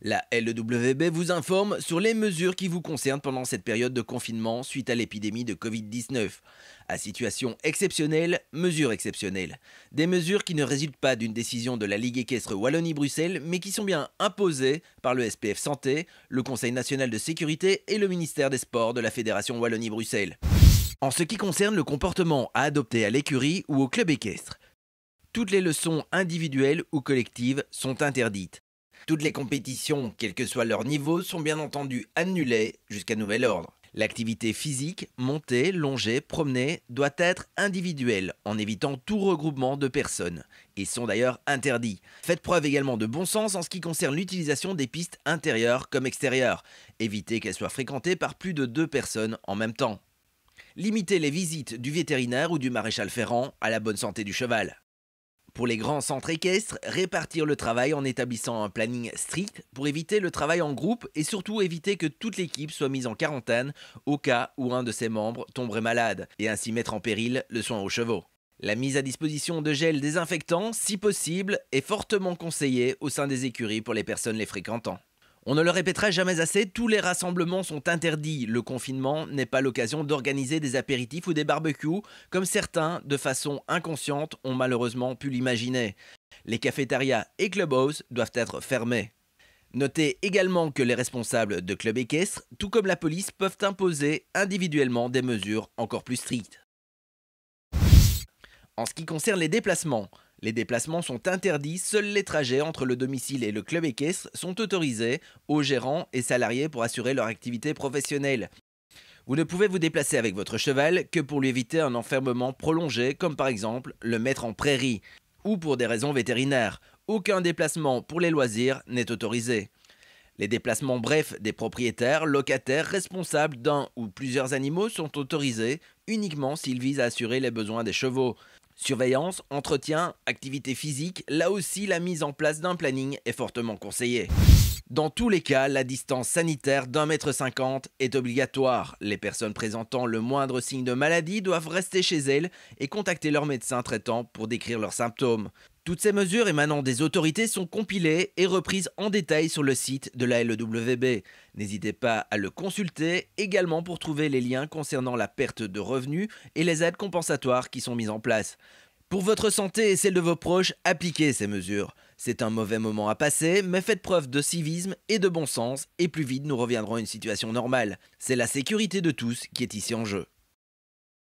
La LWB vous informe sur les mesures qui vous concernent pendant cette période de confinement suite à l'épidémie de Covid-19. À situation exceptionnelle, mesures exceptionnelles. Des mesures qui ne résultent pas d'une décision de la Ligue équestre Wallonie-Bruxelles, mais qui sont bien imposées par le SPF Santé, le Conseil national de sécurité et le ministère des Sports de la Fédération Wallonie-Bruxelles. En ce qui concerne le comportement à adopter à l'écurie ou au club équestre, toutes les leçons individuelles ou collectives sont interdites. Toutes les compétitions, quel que soit leur niveau, sont bien entendu annulées jusqu'à nouvel ordre. L'activité physique, monter, longer, promener, doit être individuelle en évitant tout regroupement de personnes. Ils sont d'ailleurs interdits. Faites preuve également de bon sens en ce qui concerne l'utilisation des pistes intérieures comme extérieures. Évitez qu'elles soient fréquentées par plus de 2 personnes en même temps. Limitez les visites du vétérinaire ou du maréchal ferrant à la bonne santé du cheval. Pour les grands centres équestres, répartir le travail en établissant un planning strict pour éviter le travail en groupe et surtout éviter que toute l'équipe soit mise en quarantaine au cas où un de ses membres tomberait malade et ainsi mettre en péril le soin aux chevaux. La mise à disposition de gel désinfectant, si possible, est fortement conseillée au sein des écuries pour les personnes les fréquentant. On ne le répétera jamais assez, tous les rassemblements sont interdits. Le confinement n'est pas l'occasion d'organiser des apéritifs ou des barbecues, comme certains, de façon inconsciente, ont malheureusement pu l'imaginer. Les cafétérias et clubhouses doivent être fermés. Notez également que les responsables de clubs équestres, tout comme la police, peuvent imposer individuellement des mesures encore plus strictes. En ce qui concerne les déplacements sont interdits, seuls les trajets entre le domicile et le club équestre sont autorisés aux gérants et salariés pour assurer leur activité professionnelle. Vous ne pouvez vous déplacer avec votre cheval que pour lui éviter un enfermement prolongé, comme par exemple le mettre en prairie, ou pour des raisons vétérinaires. Aucun déplacement pour les loisirs n'est autorisé. Les déplacements brefs des propriétaires, locataires, responsables d'un ou plusieurs animaux sont autorisés uniquement s'ils visent à assurer les besoins des chevaux. Surveillance, entretien, activité physique, là aussi la mise en place d'un planning est fortement conseillée. Dans tous les cas, la distance sanitaire d'1,50 m est obligatoire. Les personnes présentant le moindre signe de maladie doivent rester chez elles et contacter leur médecin traitant pour décrire leurs symptômes. Toutes ces mesures émanant des autorités sont compilées et reprises en détail sur le site de la LWB. N'hésitez pas à le consulter également pour trouver les liens concernant la perte de revenus et les aides compensatoires qui sont mises en place. Pour votre santé et celle de vos proches, appliquez ces mesures. C'est un mauvais moment à passer, mais faites preuve de civisme et de bon sens et plus vite nous reviendrons à une situation normale. C'est la sécurité de tous qui est ici en jeu.